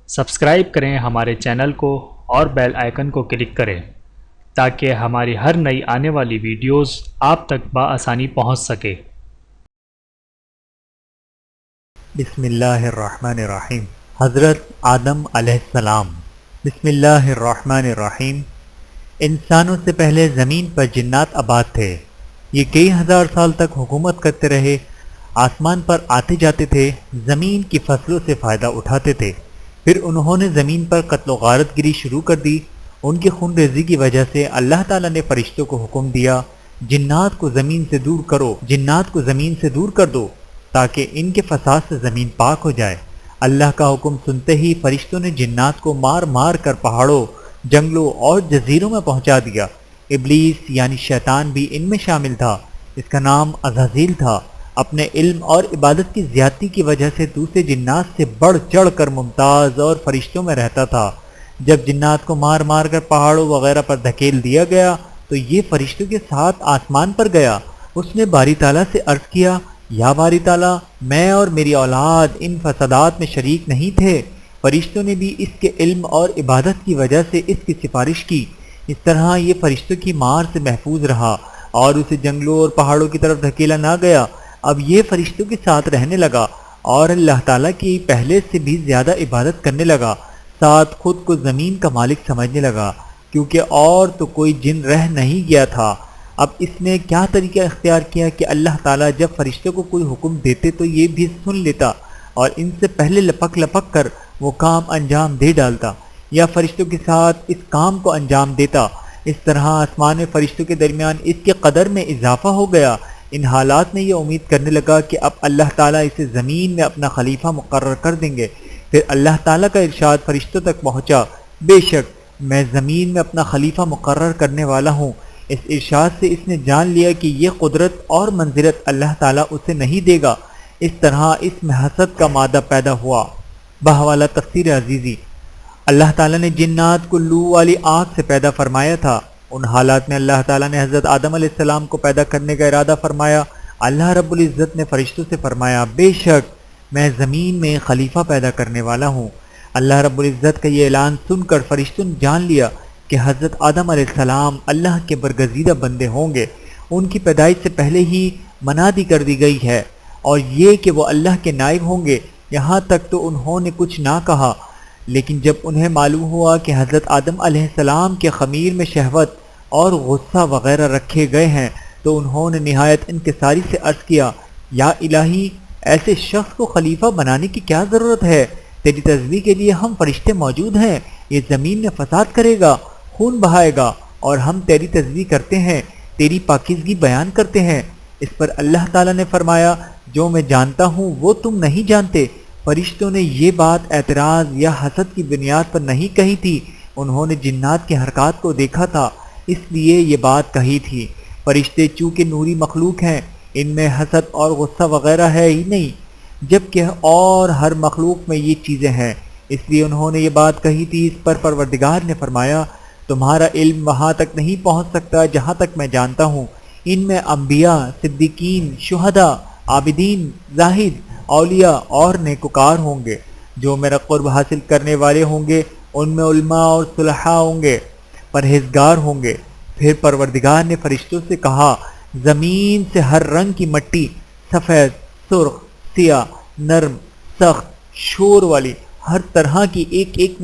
Subscribe کریں ہمارے channel کو اور بیل آئیکن کو کلک کریں تاکہ ہماری ہر نئی آنے والی ویڈیوز آپ تک بآسانی پہنچ سکے۔ بسم اللہ الرحمن الرحیم۔ حضرت آدم علیہ السلام۔ بسم اللہ الرحمن الرحیم۔ انسانوں سے پہلے زمین پر جنات آباد تھے۔ یہ کئی ہزار سال تک حکومت کرتے رہے، آسمان پر آتے جاتے تھے، زمین کی فصلوں سے فائدہ اٹھاتے تھے۔ پھر انہوں نے زمین پر قتل و غارت گری شروع کر دی۔ ان کی خون ریزی کی وجہ سے اللہ تعالیٰ نے فرشتوں کو حکم دیا، جنات کو زمین سے دور کرو، جنات کو زمین سے دور کر دو تاکہ ان کے فساد سے زمین پاک ہو جائے۔ اللہ کا حکم سنتے ہی فرشتوں نے جنات کو مار مار کر پہاڑوں، جنگلوں اور جزیروں میں پہنچا دیا۔ ابلیس یعنی شیطان بھی ان میں شامل تھا۔ اس کا نام عزازیل تھا۔ اپنے علم اور عبادت کی زیادتی کی وجہ سے دوسرے جنات سے بڑھ چڑھ کر ممتاز اور فرشتوں میں رہتا تھا۔ جب جنات کو مار مار کر پہاڑوں وغیرہ پر دھکیل دیا گیا تو یہ فرشتوں کے ساتھ آسمان پر گیا۔ اس نے باری تعالیٰ سے عرض کیا، یا باری تعالیٰ، میں اور میری اولاد ان فسادات میں شریک نہیں تھے۔ فرشتوں نے بھی اس کے علم اور عبادت کی وجہ سے اس کی سفارش کی۔ اس طرح یہ فرشتوں کی مار سے محفوظ رہا اور اسے جنگلوں اور پہاڑوں کی طرف دھکیلا نہ گیا۔ اب یہ فرشتوں کے ساتھ رہنے لگا اور اللہ تعالیٰ کی پہلے سے بھی زیادہ عبادت کرنے لگا، ساتھ خود کو زمین کا مالک سمجھنے لگا، کیونکہ اور تو کوئی جن رہ نہیں گیا تھا۔ اب اس نے کیا طریقہ اختیار کیا کہ اللہ تعالیٰ جب فرشتوں کو کوئی حکم دیتے تو یہ بھی سن لیتا اور ان سے پہلے لپک لپک کر وہ کام انجام دے ڈالتا، یا فرشتوں کے ساتھ اس کام کو انجام دیتا۔ اس طرح آسمان میں فرشتوں کے درمیان اس کے قدر میں اضافہ ہو گیا۔ ان حالات میں یہ امید کرنے لگا کہ اب اللہ تعالیٰ اسے زمین میں اپنا خلیفہ مقرر کر دیں گے۔ پھر اللہ تعالیٰ کا ارشاد فرشتوں تک پہنچا، بے شک میں زمین میں اپنا خلیفہ مقرر کرنے والا ہوں۔ اس ارشاد سے اس نے جان لیا کہ یہ قدرت اور منزلت اللہ تعالیٰ اسے نہیں دے گا۔ اس طرح اس میں حسد کا مادہ پیدا ہوا۔ بہوالا تفسیر عزیزی۔ اللہ تعالیٰ نے جنات کو لو والی آگ سے پیدا فرمایا تھا۔ ان حالات میں اللہ تعالیٰ نے حضرت آدم علیہ السلام کو پیدا کرنے کا ارادہ فرمایا۔ اللہ رب العزت نے فرشتوں سے فرمایا، بے شک میں زمین میں خلیفہ پیدا کرنے والا ہوں۔ اللہ رب العزت کا یہ اعلان سن کر فرشتوں نے جان لیا کہ حضرت آدم علیہ السلام اللہ کے برگزیدہ بندے ہوں گے۔ ان کی پیدائش سے پہلے ہی منادی کر دی گئی ہے، اور یہ کہ وہ اللہ کے نائب ہوں گے، یہاں تک تو انہوں نے کچھ نہ کہا۔ لیکن جب انہیں معلوم ہوا کہ حضرت آدم علیہ السلام کے خمیر میں شہوت اور غصہ وغیرہ رکھے گئے ہیں تو انہوں نے نہایت انکساری سے عرض کیا، یا الہی، ایسے شخص کو خلیفہ بنانے کی کیا ضرورت ہے؟ تیری تسبیح کے لیے ہم فرشتے موجود ہیں۔ یہ زمین میں فساد کرے گا، خون بہائے گا، اور ہم تیری تسبیح کرتے ہیں، تیری پاکیزگی بیان کرتے ہیں۔ اس پر اللہ تعالیٰ نے فرمایا، جو میں جانتا ہوں وہ تم نہیں جانتے۔ فرشتوں نے یہ بات اعتراض یا حسد کی بنیاد پر نہیں کہی تھی، انہوں نے جنات کے حرکات کو دیکھا تھا، اس لیے یہ بات کہی تھی۔ فرشتے چونکہ نوری مخلوق ہیں، ان میں حسد اور غصہ وغیرہ ہے ہی نہیں، جبکہ اور ہر مخلوق میں یہ چیزیں ہیں، اس لیے انہوں نے یہ بات کہی تھی۔ اس پر پروردگار نے فرمایا، تمہارا علم وہاں تک نہیں پہنچ سکتا جہاں تک میں جانتا ہوں۔ ان میں انبیاء، صدیقین، شہداء، عابدین، زاہد، اولیاء اور نیکوکار ہوں گے۔ جو میرا قرب حاصل کرنے والے ہوں گے ان میں علماء اور صلحاء ہوں گے، پرہیزگار ہوں گے۔ پھر پروردگار نے فرشتوں سے کہا، زمین سے ہر رنگ کی مٹی، سفید، سرخ، سیاہ، نرم، سخت، شور والی، ہر طرح کی ایک ایک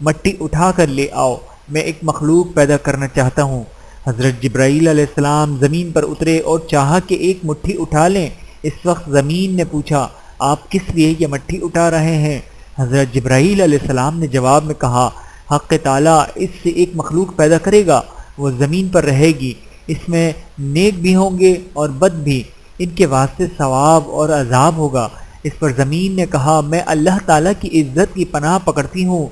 مٹی اٹھا کر لے آؤ، میں ایک مخلوق پیدا کرنا چاہتا ہوں۔ حضرت جبرائیل علیہ السلام زمین پر اترے اور چاہا کہ ایک مٹھی اٹھا لیں۔ اس وقت زمین نے پوچھا، آپ کس لیے یہ مٹھی اٹھا رہے ہیں؟ حضرت جبرائیل علیہ السلام نے جواب میں کہا، حق تعالیٰ اس سے ایک مخلوق پیدا کرے گا، وہ زمین پر رہے گی، اس میں نیک بھی ہوں گے اور بد بھی، ان کے واسطے ثواب اور عذاب ہوگا۔ اس پر زمین نے کہا، میں اللہ تعالیٰ کی عزت کی پناہ پکڑتی ہوں،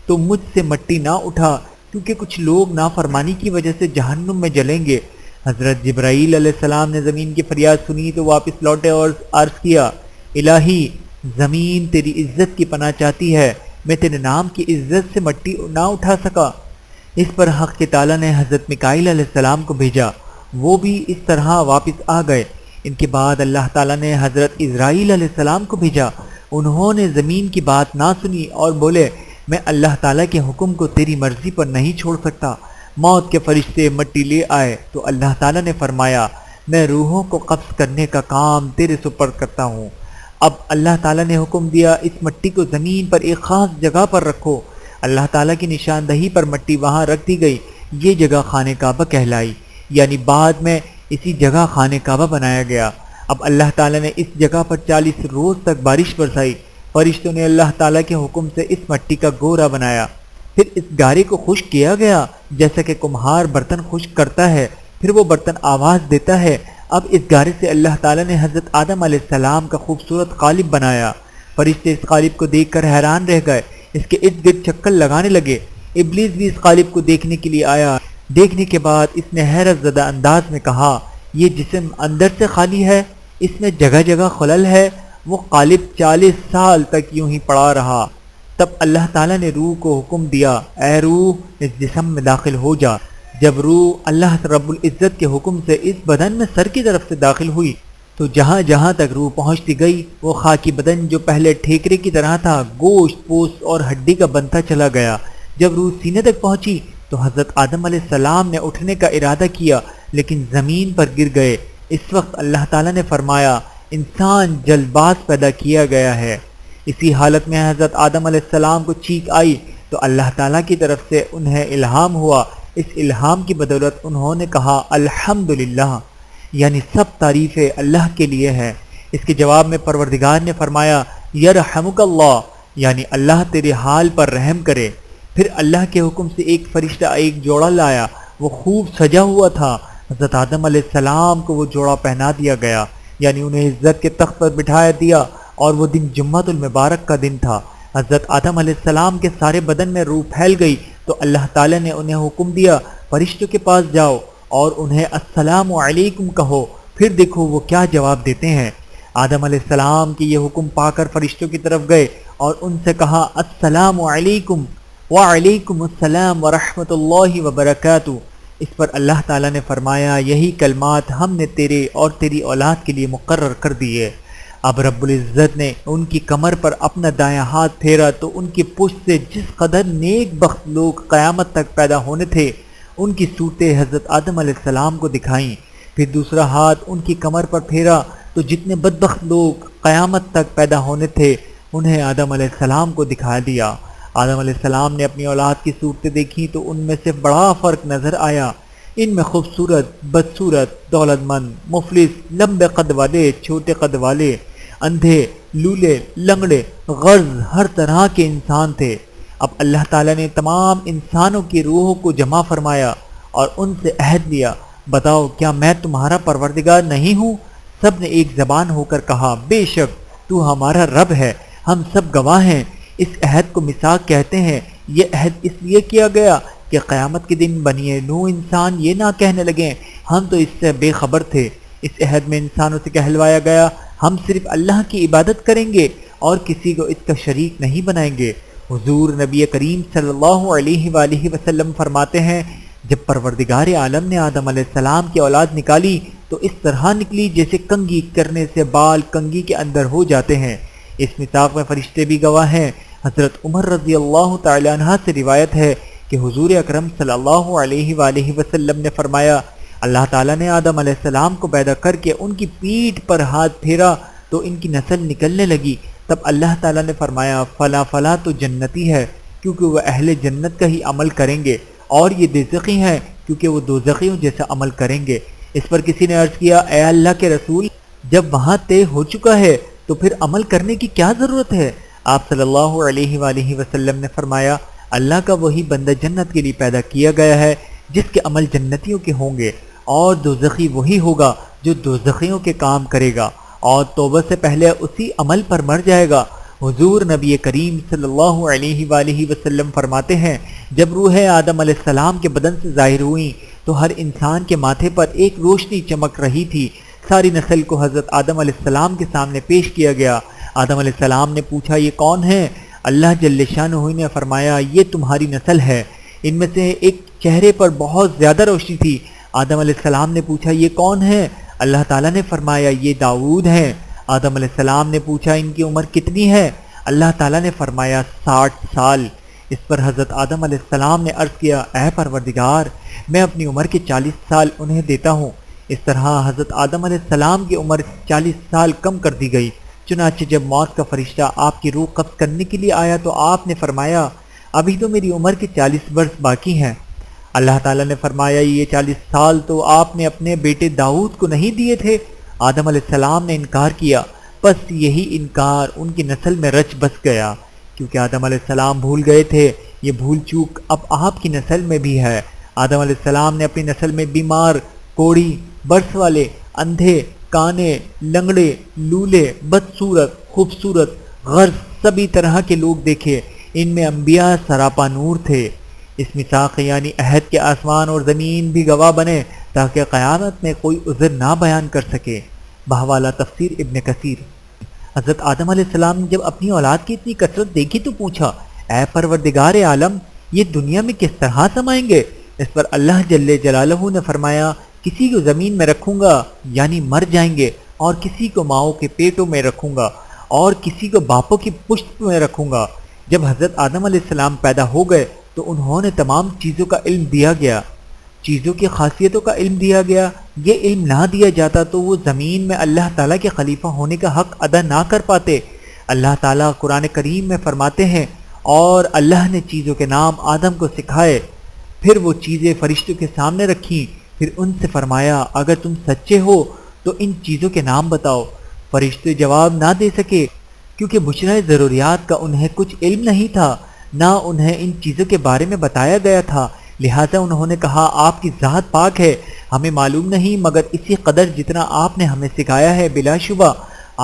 تو مجھ سے مٹی نہ اٹھا، کیونکہ کچھ لوگ نافرمانی کی وجہ سے جہنم میں جلیں گے۔ حضرت جبرائیل علیہ السلام نے زمین کی فریاد سنی تو واپس لوٹے اور عرض کیا، الہی، زمین تیری عزت کی پناہ چاہتی ہے، میں تیرے نام کی عزت سے مٹی نہ اٹھا سکا۔ اس پر حق کے تعالیٰ نے حضرت میکائیل علیہ السلام کو بھیجا، وہ بھی اس طرح واپس آ گئے۔ ان کے بعد اللہ تعالیٰ نے حضرت اسرائیل علیہ السلام کو بھیجا، انہوں نے زمین کی بات نہ سنی اور بولے میں اللہ تعالیٰ کے حکم کو تیری مرضی پر نہیں چھوڑ سکتا۔ موت کے فرشتے مٹی لے آئے تو اللہ تعالیٰ نے فرمایا میں روحوں کو قبض کرنے کا کام تیرے سپرد کرتا ہوں۔ اب اللہ تعالیٰ نے حکم دیا اس مٹی کو زمین پر ایک خاص جگہ پر رکھو۔ اللہ تعالیٰ کی نشاندہی پر مٹی وہاں رکھ دی گئی۔ یہ جگہ خانہ کعبہ کہلائی، یعنی بعد میں اسی جگہ خانہ کعبہ بنایا گیا۔ اب اللہ تعالیٰ نے اس جگہ پر 40 روز تک بارش برسائی۔ فرشتوں نے اللہ تعالیٰ کے حکم سے اس مٹی کا گورا بنایا، پھر اس گارے کو خشک کیا گیا جیسا کہ کمہار برتن خشک کرتا ہے، پھر وہ برتن آواز دیتا ہے۔ اب اس گارے سے اللہ تعالیٰ نے حضرت آدم علیہ السلام کا خوبصورت قالب بنایا۔ فرشتے اس قالب کو دیکھ کر حیران رہ گئے، اس کے ارد گرد چکر لگانے لگے۔ ابلیس بھی اس قالب کو دیکھنے کے لیے آیا۔ دیکھنے کے بعد اس نے حیرت زدہ انداز میں کہا یہ جسم اندر سے خالی ہے، اس میں جگہ جگہ خلل ہے۔ وہ قالب 40 سال تک یوں ہی پڑا رہا۔ تب اللہ تعالیٰ نے روح کو حکم دیا اے روح اس جسم میں داخل ہو جا۔ جب روح اللہ رب العزت کے حکم سے اس بدن میں سر کی طرف سے داخل ہوئی تو جہاں جہاں تک روح پہنچتی گئی وہ خاکی بدن جو پہلے ٹھیکرے کی طرح تھا گوشت پوست اور ہڈی کا بنتا چلا گیا۔ جب روح سینے تک پہنچی تو حضرت آدم علیہ السلام نے اٹھنے کا ارادہ کیا لیکن زمین پر گر گئے۔ اس وقت اللہ تعالیٰ نے فرمایا انسان جلد باز پیدا کیا گیا ہے۔ اسی حالت میں حضرت آدم علیہ السلام کو چیخ آئی تو اللہ تعالیٰ کی طرف سے انہیں الہام ہوا۔ اس الہام کی بدولت انہوں نے کہا الحمدللہ، یعنی سب تعریفیں اللہ کے لیے ہے۔ اس کے جواب میں پروردگار نے فرمایا یرحمک اللہ، یعنی اللہ تیرے حال پر رحم کرے۔ پھر اللہ کے حکم سے ایک فرشتہ ایک جوڑا لایا، وہ خوب سجا ہوا تھا۔ حضرت آدم علیہ السلام کو وہ جوڑا پہنا دیا گیا، یعنی انہیں عزت کے تخت پر بٹھایا دیا، اور وہ دن جمعۃ المبارک کا دن تھا۔ حضرت آدم علیہ السلام کے سارے بدن میں روح پھیل گئی تو اللہ تعالیٰ نے انہیں حکم دیا فرشتوں کے پاس جاؤ اور انہیں السلام علیکم کہو، پھر دیکھو وہ کیا جواب دیتے ہیں۔ آدم علیہ السلام کی یہ حکم پا کر فرشتوں کی طرف گئے اور ان سے کہا السلام علیکم وعلیکم السلام ورحمۃ اللہ وبرکاتہ۔ اس پر اللہ تعالیٰ نے فرمایا یہی کلمات ہم نے تیرے اور تیری اولاد کے لیے مقرر کر دیے۔ اب رب العزت نے ان کی کمر پر اپنا دایاں ہاتھ پھیرا تو ان کی پشت سے جس قدر نیک بخت لوگ قیامت تک پیدا ہونے تھے ان کی صورتیں حضرت آدم علیہ السلام کو دکھائیں۔ پھر دوسرا ہاتھ ان کی کمر پر پھیرا تو جتنے بدبخت لوگ قیامت تک پیدا ہونے تھے انہیں آدم علیہ السلام کو دکھا دیا۔ آدم علیہ السلام نے اپنی اولاد کی صورتیں دیکھیں تو ان میں سے بڑا فرق نظر آیا۔ ان میں خوبصورت، بدصورت، دولت مند، مفلس، لمبے قد والے، چھوٹے قد والے، اندھے، لولے، لنگڑے، غرض ہر طرح کے انسان تھے۔ اب اللہ تعالیٰ نے تمام انسانوں کی روحوں کو جمع فرمایا اور ان سے عہد لیا بتاؤ کیا میں تمہارا پروردگار نہیں ہوں؟ سب نے ایک زبان ہو کر کہا بے شک تو ہمارا رب ہے، ہم سب گواہ ہیں۔ اس عہد کو میثاق کہتے ہیں۔ یہ عہد اس لیے کیا گیا کہ قیامت کے دن بنی نوح انسان یہ نہ کہنے لگیں ہم تو اس سے بے خبر تھے۔ اس عہد میں انسانوں سے کہلوایا گیا ہم صرف اللہ کی عبادت کریں گے اور کسی کو اس کا شریک نہیں بنائیں گے۔ حضور نبی کریم صلی اللہ علیہ وآلہ وسلم فرماتے ہیں جب پروردگار عالم نے آدم علیہ السلام کی اولاد نکالی تو اس طرح نکلی جیسے کنگھی کرنے سے بال کنگھی کے اندر ہو جاتے ہیں۔ اس میثاق میں فرشتے بھی گواہ ہیں۔ حضرت عمر رضی اللہ تعالی عنہ سے روایت ہے کہ حضور اکرم صلی اللہ علیہ وآلہ وسلم نے فرمایا اللہ تعالیٰ نے آدم علیہ السلام کو پیدا کر کے ان کی پیٹھ پر ہاتھ پھیرا تو ان کی نسل نکلنے لگی۔ تب اللہ تعالیٰ نے فرمایا فلاں فلاں تو جنتی ہے کیونکہ وہ اہل جنت کا ہی عمل کریں گے، اور یہ دوزخی ہیں کیونکہ وہ دوزخیوں جیسا عمل کریں گے۔ اس پر کسی نے عرض کیا اے اللہ کے رسول جب وہاں طے ہو چکا ہے تو پھر عمل کرنے کی کیا ضرورت ہے؟ آپ صلی اللہ علیہ وآلہ وسلم نے فرمایا اللہ کا وہی بندہ جنت کے لیے پیدا کیا گیا ہے جس کے عمل جنتیوں کے ہوں گے، اور دوزخی وہی ہوگا جو دوزخیوں کے کام کرے گا اور توبہ سے پہلے اسی عمل پر مر جائے گا۔ حضور نبی کریم صلی اللہ علیہ وآلہ وسلم فرماتے ہیں جب روح آدم علیہ السلام کے بدن سے ظاہر ہوئی تو ہر انسان کے ماتھے پر ایک روشنی چمک رہی تھی۔ ساری نسل کو حضرت آدم علیہ السلام کے سامنے پیش کیا گیا۔ آدم علیہ السلام نے پوچھا یہ کون ہے؟ اللہ جل شانہ نے فرمایا یہ تمہاری نسل ہے۔ ان میں سے ایک چہرے پر بہت زیادہ روشنی تھی۔ آدم علیہ السلام نے پوچھا یہ کون ہے؟ اللہ تعالیٰ نے فرمایا یہ داؤد ہیں۔ آدم علیہ السلام نے پوچھا ان کی عمر کتنی ہے؟ اللہ تعالیٰ نے فرمایا 60 سال۔ اس پر حضرت آدم علیہ السلام نے عرض کیا اے پروردگار، میں اپنی عمر کے 40 سال انہیں دیتا ہوں۔ اس طرح حضرت آدم علیہ السلام کی عمر 40 سال کم کر دی گئی۔ چنانچہ جب موت کا فرشتہ آپ کی روح قبض کرنے کے لیے آیا تو آپ نے فرمایا ابھی تو میری عمر کے 40 برس باقی ہیں۔ اللہ تعالیٰ نے فرمایا یہ 40 سال تو آپ نے اپنے بیٹے داؤد کو نہیں دیے تھے؟ آدم علیہ السلام نے انکار کیا، بس یہی انکار ان کی نسل میں رچ بس گیا، کیونکہ آدم علیہ السلام بھول گئے تھے۔ یہ بھول چوک اب آپ کی نسل میں بھی ہے۔ آدم علیہ السلام نے اپنی نسل میں بیمار، کوڑی، برس والے، اندھے، کانے، لنگڑے، لولے، بدصورت، خوبصورت، غرض سبھی طرح کے لوگ دیکھے۔ ان میں انبیاء سراپا نور تھے۔ اس میثاق یعنی عہد کے آسمان اور زمین بھی گواہ بنے تاکہ قیامت میں کوئی عذر نہ بیان کر سکے۔ بہوالا تفسیر ابن کثیر۔ حضرت آدم علیہ السلام نے جب اپنی اولاد کی اتنی کثرت دیکھی تو پوچھا اے پروردگار عالم، یہ دنیا میں کس طرح سمائیں گے؟ اس پر اللہ جل جلالہ نے فرمایا کسی کو زمین میں رکھوں گا یعنی مر جائیں گے، اور کسی کو ماؤں کے پیٹوں میں رکھوں گا، اور کسی کو باپوں کی پشت میں رکھوں گا۔ جب حضرت آدم علیہ السلام پیدا ہو گئے تو انہوں نے تمام چیزوں کا علم دیا گیا، چیزوں کی خاصیتوں کا علم دیا گیا۔ یہ علم نہ دیا جاتا تو وہ زمین میں اللہ تعالیٰ کے خلیفہ ہونے کا حق ادا نہ کر پاتے۔ اللہ تعالیٰ قرآن کریم میں فرماتے ہیں اور اللہ نے چیزوں کے نام آدم کو سکھائے، پھر وہ چیزیں فرشتوں کے سامنے رکھیں، پھر ان سے فرمایا اگر تم سچے ہو تو ان چیزوں کے نام بتاؤ۔ فرشتے جواب نہ دے سکے کیونکہ بشرائے ضروریات کا انہیں کچھ علم نہیں تھا، نہ انہیں ان چیزوں کے بارے میں بتایا گیا تھا، لہٰذا انہوں نے کہا آپ کی ذات پاک ہے، ہمیں معلوم نہیں مگر اسی قدر جتنا آپ نے ہمیں سکھایا ہے، بلا شبہ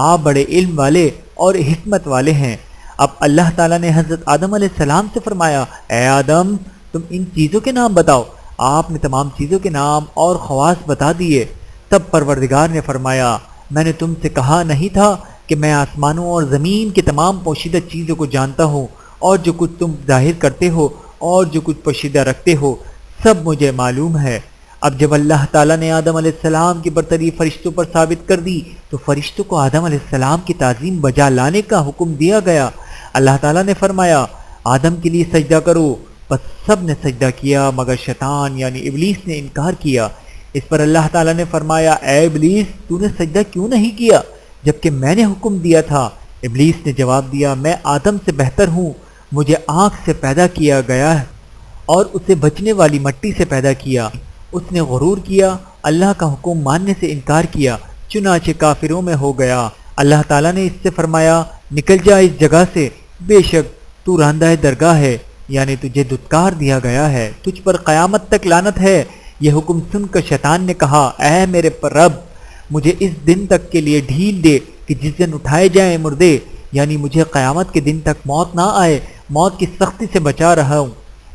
آپ بڑے علم والے اور حکمت والے ہیں۔ اب اللہ تعالیٰ نے حضرت آدم علیہ السلام سے فرمایا اے آدم تم ان چیزوں کے نام بتاؤ۔ آپ نے تمام چیزوں کے نام اور خواص بتا دیے۔ تب پروردگار نے فرمایا میں نے تم سے کہا نہیں تھا کہ میں آسمانوں اور زمین کے تمام پوشیدہ چیزوں کو جانتا ہوں، اور جو کچھ تم ظاہر کرتے ہو اور جو کچھ پوشیدہ رکھتے ہو سب مجھے معلوم ہے۔ اب جب اللہ تعالیٰ نے آدم علیہ السلام کی برتری فرشتوں پر ثابت کر دی تو فرشتوں کو آدم علیہ السلام کی تعظیم بجا لانے کا حکم دیا گیا۔ اللہ تعالیٰ نے فرمایا آدم کے لیے سجدہ کرو، بس سب نے سجدہ کیا مگر شیطان یعنی ابلیس نے انکار کیا۔ اس پر اللہ تعالیٰ نے فرمایا اے ابلیس تو نے سجدہ کیوں نہیں کیا جبکہ میں نے حکم دیا تھا؟ ابلیس نے جواب دیا میں آدم سے بہتر ہوں، مجھے آنکھ سے پیدا کیا گیا ہے اور اسے بچنے والی مٹی سے پیدا کیا۔ اس نے غرور کیا، اللہ کا حکم ماننے سے انکار کیا، چنانچہ کافروں میں ہو گیا۔ اللہ تعالیٰ نے اس سے فرمایا نکل جا اس جگہ سے، بے شک تو راندہ درگاہ ہے، یعنی تجھے دھتکار دیا گیا ہے، تجھ پر قیامت تک لعنت ہے۔ یہ حکم سن کر شیطان نے کہا اے میرے رب مجھے اس دن تک کے لیے ڈھیل دے کہ جس دن اٹھائے جائیں مردے، یعنی مجھے قیامت کے دن تک موت نہ آئے، موت کی سختی سے بچا رہا ہوں۔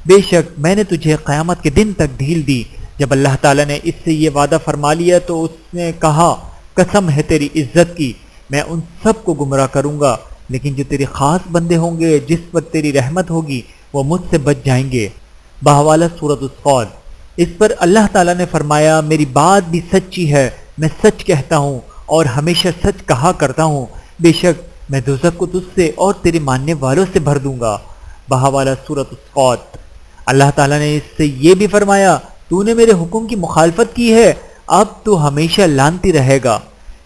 بے شک میں نے تجھے قیامت کے دن تک ڈھیل دی۔ جب اللہ تعالیٰ نے اس سے یہ وعدہ فرما لیا تو اس نے کہا قسم ہے تیری عزت کی، میں ان سب کو گمراہ کروں گا، لیکن جو تیرے خاص بندے ہوں گے جس پر تیری رحمت ہوگی وہ مجھ سے بچ جائیں گے۔ بحوالہ سورۃ الصاد۔ اس پر اللہ تعالیٰ نے فرمایا میری بات بھی سچی ہے، میں سچ کہتا ہوں اور ہمیشہ سچ کہا کرتا ہوں، بے شک میں دوزخ کو تجھ سے اور تیرے ماننے والوں سے بھر دوں گا۔ بحوالہ سورۃ الصاد۔ اللہ تعالیٰ نے اس سے یہ بھی فرمایا تو نے میرے حکم کی مخالفت کی ہے، اب تو ہمیشہ لعنتی رہے گا۔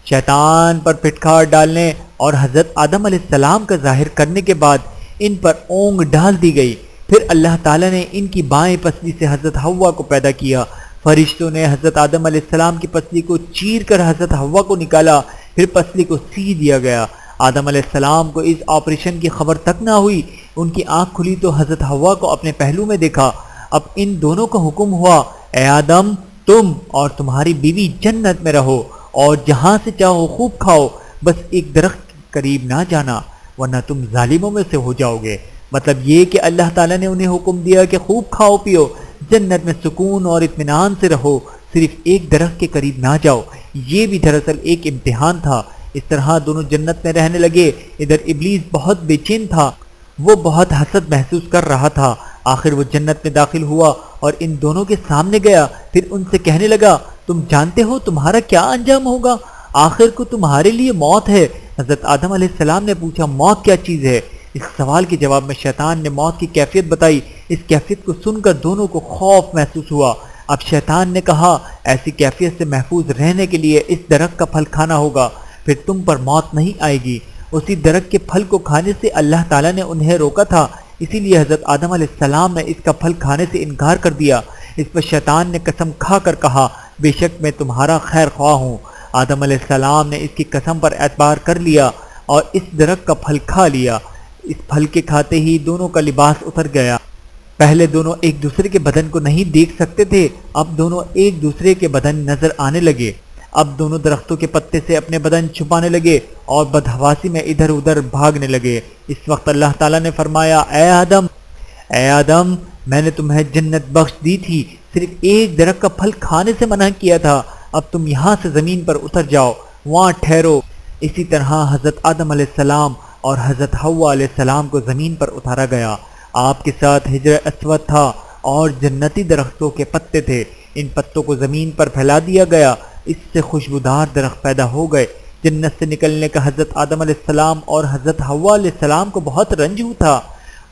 شیطان پر پھٹکار ڈالنے اور حضرت آدم علیہ السلام کا ظاہر کرنے کے بعد ان پر اونگ ڈال دی گئی۔ پھر اللہ تعالیٰ نے ان کی بائیں پسلی سے حضرت حوا کو پیدا کیا۔ فرشتوں نے حضرت آدم علیہ السلام کی پسلی کو چیر کر حضرت حوا کو نکالا، پھر پسلی کو سی دیا گیا۔ آدم علیہ السلام کو اس آپریشن کی خبر تک نہ ہوئی، ان کی آنکھ کھلی تو حضرت حوا کو اپنے پہلو میں دیکھا۔ اب ان دونوں کو حکم ہوا اے آدم تم اور تمہاری بیوی جنت میں رہو اور جہاں سے چاہو خوب کھاؤ، بس ایک درخت کے قریب نہ جانا ورنہ تم ظالموں میں سے ہو جاؤ گے۔ مطلب یہ کہ اللہ تعالیٰ نے انہیں حکم دیا کہ خوب کھاؤ پیو، جنت میں سکون اور اطمینان سے رہو، صرف ایک درخت کے قریب نہ جاؤ۔ یہ بھی دراصل ایک امتحان تھا۔ اس طرح دونوں جنت میں رہنے لگے۔ ادھر ابلیس بہت بے چین تھا، وہ بہت حسد محسوس کر رہا تھا۔ آخر وہ جنت میں داخل ہوا اور ان دونوں کے سامنے گیا، پھر ان سے کہنے لگا تم جانتے ہو تمہارا کیا انجام ہوگا؟ آخر کو تمہارے لیے موت ہے۔ حضرت آدم علیہ السلام نے پوچھا موت کیا چیز ہے؟ اس سوال کے جواب میں شیطان نے موت کی کیفیت بتائی۔ اس کیفیت کو سن کر دونوں کو خوف محسوس ہوا۔ اب شیطان نے کہا ایسی کیفیت سے محفوظ رہنے کے لیے اس درخت کا پھل کھانا ہوگا، پھر تم پر موت نہیں آئے گی۔ اسی درخت کے پھل کو کھانے سے اللہ تعالیٰ نے انہیں روکا تھا، اسی لیے حضرت آدم علیہ السلام نے اس کا پھل کھانے سے انکار کر دیا۔ اس پر شیطان نے قسم کھا کر کہا بے شک میں تمہارا خیر خواہ ہوں۔ آدم علیہ السلام نے اس کی قسم پر اعتبار کر لیا اور اس درخت کا پھل کھا لیا۔ اس پھل کے کھاتے ہی دونوں کا لباس اتر گیا۔ پہلے دونوں ایک دوسرے کے بدن کو نہیں دیکھ سکتے تھے، اب دونوں ایک دوسرے کے بدن نظر آنے لگے۔ اب دونوں درختوں کے پتے سے اپنے بدن چھپانے لگے اور بدحواسی میں ادھر ادھر بھاگنے لگے۔ اس وقت اللہ تعالیٰ نے فرمایا اے آدم میں نے تمہیں جنت بخش دی تھی، صرف ایک درخت کا پھل کھانے سے منع کیا تھا، اب تم یہاں سے زمین پر اتر جاؤ، وہاں ٹھہرو۔ اسی طرح حضرت آدم علیہ السلام اور حضرت حوا علیہ السلام کو زمین پر اتارا گیا۔ آپ کے ساتھ حجر اسود تھا اور جنتی درختوں کے پتے تھے، ان پتوں کو زمین پر پھیلا دیا گیا، اس سے خوشبودار درخت پیدا ہو گئے۔ جنت سے نکلنے کا حضرت آدم علیہ السلام اور حضرت حوا علیہ السلام کو بہت رنج تھا،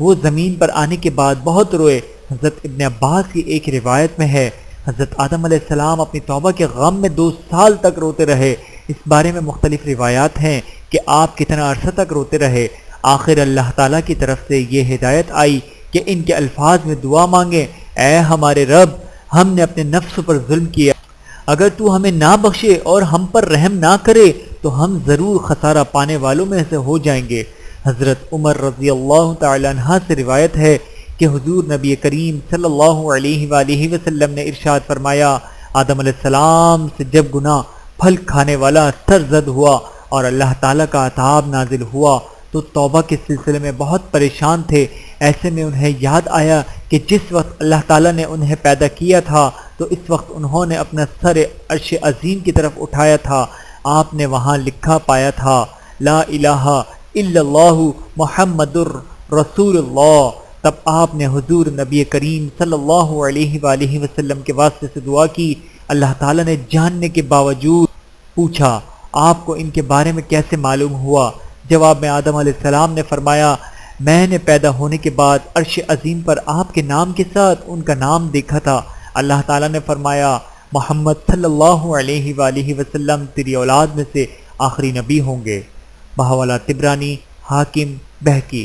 وہ زمین پر آنے کے بعد بہت روئے۔ حضرت ابن عباس کی ایک روایت میں ہے حضرت آدم علیہ السلام اپنی توبہ کے غم میں 2 سال تک روتے رہے۔ اس بارے میں مختلف روایات ہیں کہ آپ کتنا عرصہ تک روتے رہے۔ آخر اللہ تعالیٰ کی طرف سے یہ ہدایت آئی کہ ان کے الفاظ میں دعا مانگیں، اے ہمارے رب ہم نے اپنے نفس پر ظلم کیا، اگر تو ہمیں نہ بخشے اور ہم پر رحم نہ کرے تو ہم ضرور خسارہ پانے والوں میں سے ہو جائیں گے۔ حضرت عمر رضی اللہ تعالی عنہ سے روایت ہے کہ حضور نبی کریم صلی اللہ علیہ وآلہ وسلم نے ارشاد فرمایا آدم علیہ السلام سے جب گناہ پھل کھانے والا سرزد ہوا اور اللہ تعالیٰ کا عذاب نازل ہوا تو توبہ کے سلسلے میں بہت پریشان تھے۔ ایسے میں انہیں یاد آیا کہ جس وقت اللہ تعالیٰ نے انہیں پیدا کیا تھا تو اس وقت انہوں نے اپنا سر عرش عظیم کی طرف اٹھایا تھا، آپ نے وہاں لکھا پایا تھا لا الہ الا اللہ محمد رسول اللہ۔ تب آپ نے حضور نبی کریم صلی اللہ علیہ وآلہ وسلم کے واسطے سے دعا کی۔ اللہ تعالیٰ نے جاننے کے باوجود پوچھا آپ کو ان کے بارے میں کیسے معلوم ہوا؟ جواب میں آدم علیہ السلام نے فرمایا میں نے پیدا ہونے کے بعد عرش عظیم پر آپ کے نام کے ساتھ ان کا نام دیکھا تھا۔ اللہ تعالیٰ نے فرمایا محمد صلی اللہ علیہ وآلہ وسلم تیری اولاد میں سے آخری نبی ہوں گے۔ بحوالہ طبرانی، حاکم، بہقی۔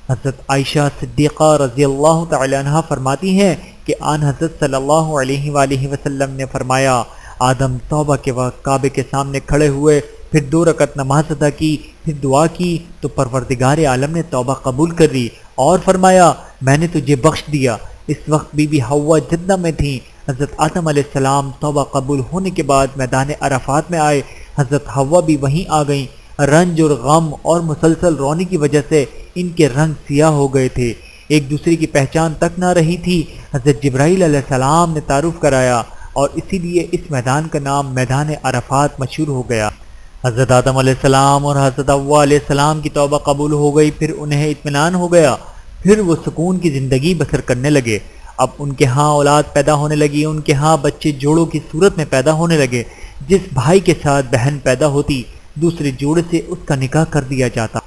حضرت عائشہ صدیقہ رضی اللہ تعالی عنہ فرماتی ہیں کہ آن حضرت صلی اللہ علیہ وآلہ وسلم نے فرمایا آدم توبہ کے وقت کعبے کے سامنے کھڑے ہوئے، پھر 2 رکعت نماز ادا کی، پھر دعا کی تو پروردگار عالم نے توبہ قبول کر لی اور فرمایا میں نے تجھے بخش دیا۔ اس وقت بی بی حوا جدہ میں تھیں۔ حضرت آدم علیہ السلام توبہ قبول ہونے کے بعد میدان عرفات میں آئے، حضرت حوا بھی وہیں آ گئیں۔ رنج اور غم اور مسلسل رونے کی وجہ سے ان کے رنگ سیاہ ہو گئے تھے، ایک دوسرے کی پہچان تک نہ رہی تھی۔ حضرت جبرائیل علیہ السلام نے تعارف کرایا اور اسی لیے اس میدان کا نام میدان عرفات مشہور ہو گیا۔ حضرت آدم علیہ السلام اور حضرت حوا علیہ السلام کی توبہ قبول ہو گئی، پھر انہیں اطمینان ہو گیا، پھر وہ سکون کی زندگی بسر کرنے لگے۔ اب ان کے ہاں اولاد پیدا ہونے لگی، ان کے ہاں بچے جوڑوں کی صورت میں پیدا ہونے لگے۔ جس بھائی کے ساتھ بہن پیدا ہوتی دوسرے جوڑے سے اس کا نکاح کر دیا جاتا۔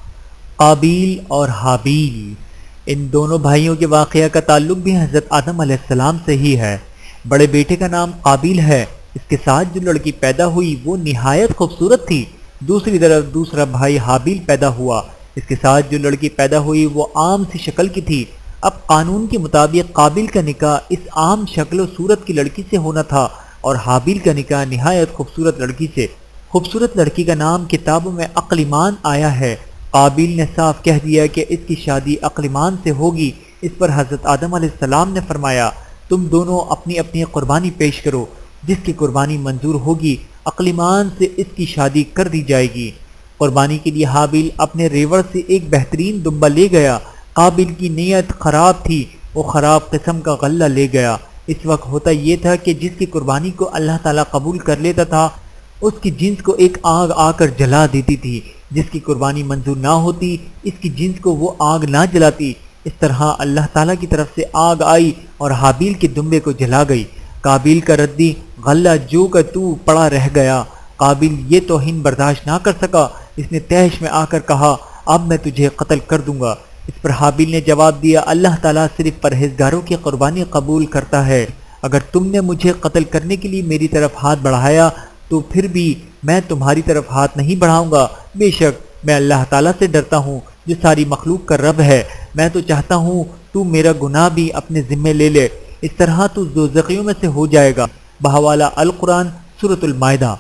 قابیل اور حابیل، ان دونوں بھائیوں کے واقعہ کا تعلق بھی حضرت آدم علیہ السلام سے ہی ہے۔ بڑے بیٹے کا نام قابیل ہے، اس کے ساتھ جو لڑکی پیدا ہوئی وہ نہایت خوبصورت تھی۔ دوسری طرف دوسرا بھائی حابیل پیدا ہوا، اس کے ساتھ جو لڑکی پیدا ہوئی وہ عام سی شکل کی تھی۔ اب قانون کے مطابق قابیل کا نکاح اس عام شکل و صورت کی لڑکی سے ہونا تھا اور حابیل کا نکاح نہایت خوبصورت لڑکی سے۔ خوبصورت لڑکی کا نام کتابوں میں عقلیمان آیا ہے۔ قابیل نے صاف کہہ دیا کہ اس کی شادی عقلیمان سے ہوگی۔ اس پر حضرت آدم علیہ السلام نے فرمایا تم دونوں اپنی اپنی قربانی پیش کرو، جس کی قربانی منظور ہوگی عقلیمان سے اس کی شادی کر دی جائے گی۔ قربانی کے لیے حابیل اپنے ریوڑ سے ایک بہترین دمبا لے گیا۔ قابیل کی نیت خراب تھی، وہ خراب قسم کا غلہ لے گیا۔ اس وقت ہوتا یہ تھا کہ جس کی قربانی کو اللہ تعالیٰ قبول کر لیتا تھا اس کی جنس کو ایک آگ آ کر جلا دیتی تھی، جس کی قربانی منظور نہ ہوتی اس کی جنس کو وہ آگ نہ جلاتی۔ اس طرح اللہ تعالیٰ کی طرف سے آگ آئی اور حابیل کے دمبے کو جلا گئی۔ قابیل کا ردی غلہ جو کا تو پڑا رہ گیا قابل یہ توہین برداشت نہ کر سکا، اس نے تیش میں آ کر کہا اب میں تجھے قتل کر دوں گا۔ اس پر حابیل نے جواب دیا اللہ تعالیٰ صرف پرہیزگاروں کی قربانی قبول کرتا ہے، اگر تم نے مجھے قتل کرنے کے لیے میری طرف ہاتھ بڑھایا تو پھر بھی میں تمہاری طرف ہاتھ نہیں بڑھاؤں گا، بے شک میں اللہ تعالیٰ سے ڈرتا ہوں جو ساری مخلوق کا رب ہے، میں تو چاہتا ہوں تو میرا گناہ بھی اپنے ذمے لے لے، اس طرح تو دوزخیوں میں سے ہو جائے گا۔ بحوالہ القرآن سورۃ المائدہ۔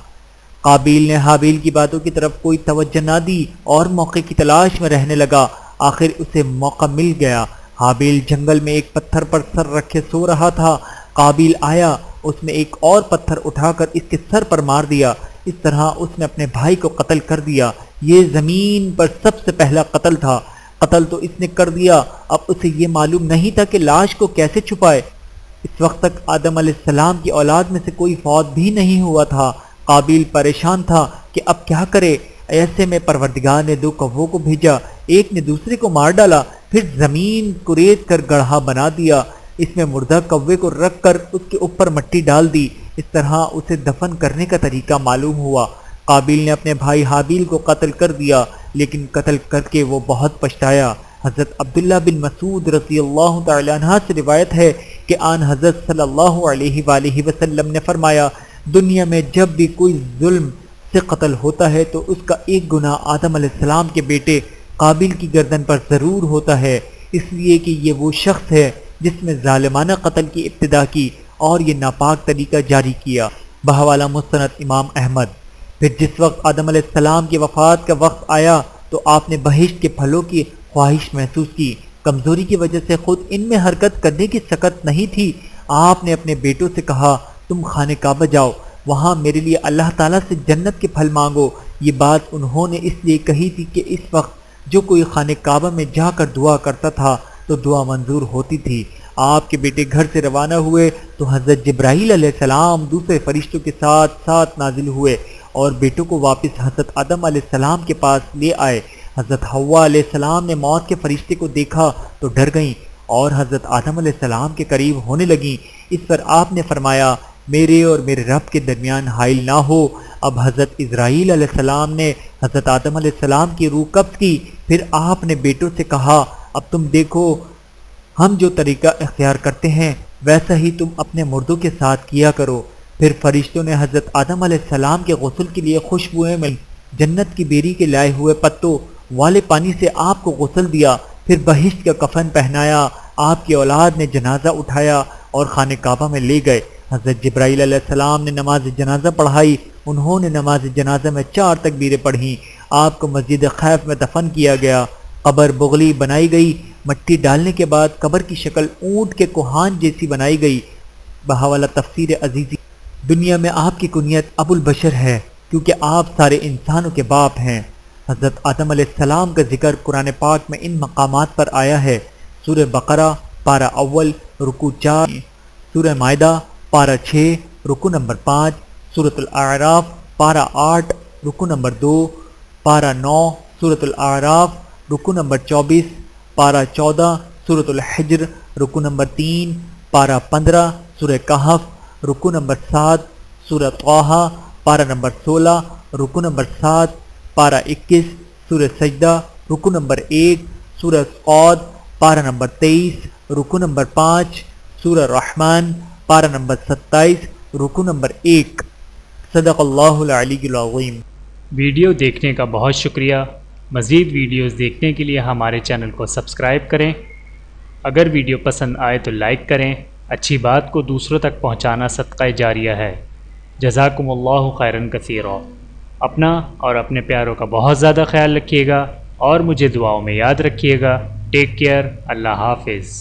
قابیل نے حابیل کی باتوں کی طرف کوئی توجہ نہ دی اور موقع کی تلاش میں رہنے لگا، آخر اسے موقع مل گیا۔ حابیل جنگل میں ایک پتھر پر سر رکھے سو رہا تھا، قابیل آیا، اس نے ایک اور پتھر اٹھا کر اس کے سر پر مار دیا، اس طرح اس نے اپنے بھائی کو قتل کر دیا۔ یہ زمین پر سب سے پہلا قتل تھا، قتل تو اس نے کر دیا، اب اسے یہ معلوم نہیں تھا کہ لاش کو کیسے چھپائے۔ اس وقت تک آدم علیہ السلام کی اولاد میں سے کوئی فوت بھی نہیں ہوا تھا۔ قابیل پریشان تھا کہ اب کیا کرے، ایسے میں پروردگار نے 2 کووں کو بھیجا، ایک نے دوسرے کو مار ڈالا، پھر زمین کریت کر گڑھا بنا دیا، اس میں مردہ کوے کو رکھ کر اس کے اوپر مٹی ڈال دی، اس طرح اسے دفن کرنے کا طریقہ معلوم ہوا۔ قابیل نے اپنے بھائی حابیل کو قتل کر دیا، لیکن قتل کر کے وہ بہت پچھتایا۔ حضرت عبداللہ بن مسعود رضی اللہ تعالی عنہ سے روایت ہے کہ آن حضرت صلی اللہ علیہ وآلہ وسلم نے فرمایا دنیا میں جب بھی کوئی ظلم سے قتل ہوتا ہے تو اس کا ایک گناہ آدم علیہ السلام کے بیٹے قابیل کی گردن پر ضرور ہوتا ہے، اس لیے کہ یہ وہ شخص ہے جس نے ظالمانہ قتل کی ابتدا کی اور یہ ناپاک طریقہ جاری کیا۔ بحوالہ مسند امام احمد۔ پھر جس وقت آدم علیہ السلام کی وفات کا وقت آیا تو آپ نے بہشت کے پھلوں کی خواہش محسوس کی، کمزوری کی وجہ سے خود ان میں حرکت کرنے کی سکت نہیں تھی۔ آپ نے اپنے بیٹوں سے کہا تم خانہ کعبہ جاؤ، وہاں میرے لیے اللہ تعالیٰ سے جنت کے پھل مانگو۔ یہ بات انہوں نے اس لیے کہی تھی کہ اس وقت جو کوئی خانہ کعبہ میں جا کر دعا کرتا تھا تو دعا منظور ہوتی تھی۔ آپ کے بیٹے گھر سے روانہ ہوئے تو حضرت جبرائیل علیہ السلام دوسرے فرشتوں کے ساتھ ساتھ نازل ہوئے اور بیٹوں کو واپس حضرت آدم علیہ السلام کے پاس لے آئے۔ حضرت حوا علیہ السلام نے موت کے فرشتے کو دیکھا تو ڈر گئیں اور حضرت آدم علیہ السلام کے قریب ہونے لگیں۔ اس پر آپ نے فرمایا میرے اور میرے رب کے درمیان حائل نہ ہو۔ اب حضرت اسرائیل علیہ السلام نے حضرت آدم علیہ السلام کی روح قبض کی، پھر آپ نے بیٹوں سے کہا اب تم دیکھو ہم جو طریقہ اختیار کرتے ہیں ویسا ہی تم اپنے مردوں کے ساتھ کیا کرو۔ پھر فرشتوں نے حضرت آدم علیہ السلام کے غسل کے لیے خوشبوئیں مل جنت کی بیری کے لائے ہوئے پتوں والے پانی سے آپ کو غسل دیا، پھر بہشت کا کفن پہنایا، آپ کی اولاد نے جنازہ اٹھایا اور خانہ کعبہ میں لے گئے۔ حضرت جبرائیل علیہ السلام نے نماز جنازہ پڑھائی، انہوں نے نماز جنازہ میں 4 تکبیریں پڑھیں، آپ کو مسجد خیف میں دفن کیا گیا۔ قبر بغلی بنائی گئی، مٹی ڈالنے کے بعد قبر کی شکل اونٹ کے کوہان جیسی بنائی گئی۔ بحوالہ تفسیر عزیزی۔ دنیا میں آپ کی کنیت ابو البشر ہے کیونکہ آپ سارے انسانوں کے باپ ہیں۔ حضرت آدم علیہ السلام کا ذکر قرآن پاک میں ان مقامات پر آیا ہے: سورہ بقرہ پارہ اول رکوع 4، سورہ مائدہ پارہ 6 رکوع نمبر 5، سورۃ الاعراف پارہ 8 رکوع نمبر 2، پارہ 9 سورۃ الاعراف رکوع نمبر 24، پارہ 14 سورۃ الحجر رکوع نمبر 3، پارہ 15 سورہ کہف رکوع نمبر 7، سورہ طٰہٰ پارہ نمبر 16 رکوع نمبر 7، پارہ 21 سورہ سجدہ رکوع نمبر 1، سورہ صاد پارہ نمبر 23 رکوع نمبر 5، سورہ رحمان پارہ نمبر 27 رکوع نمبر 1۔ صدق اللہ العلی العظیم۔ ویڈیو دیکھنے کا بہت شکریہ۔ مزید ویڈیوز دیکھنے کے لیے ہمارے چینل کو سبسکرائب کریں۔ اگر ویڈیو پسند آئے تو لائک کریں، اچھی بات کو دوسروں تک پہنچانا صدقہ جاریہ ہے۔ جزاکم اللہ خیراً کثیرا۔ اپنا اور اپنے پیاروں کا بہت زیادہ خیال رکھیے گا اور مجھے دعاؤں میں یاد رکھیے گا۔ Take care. اللہ حافظ۔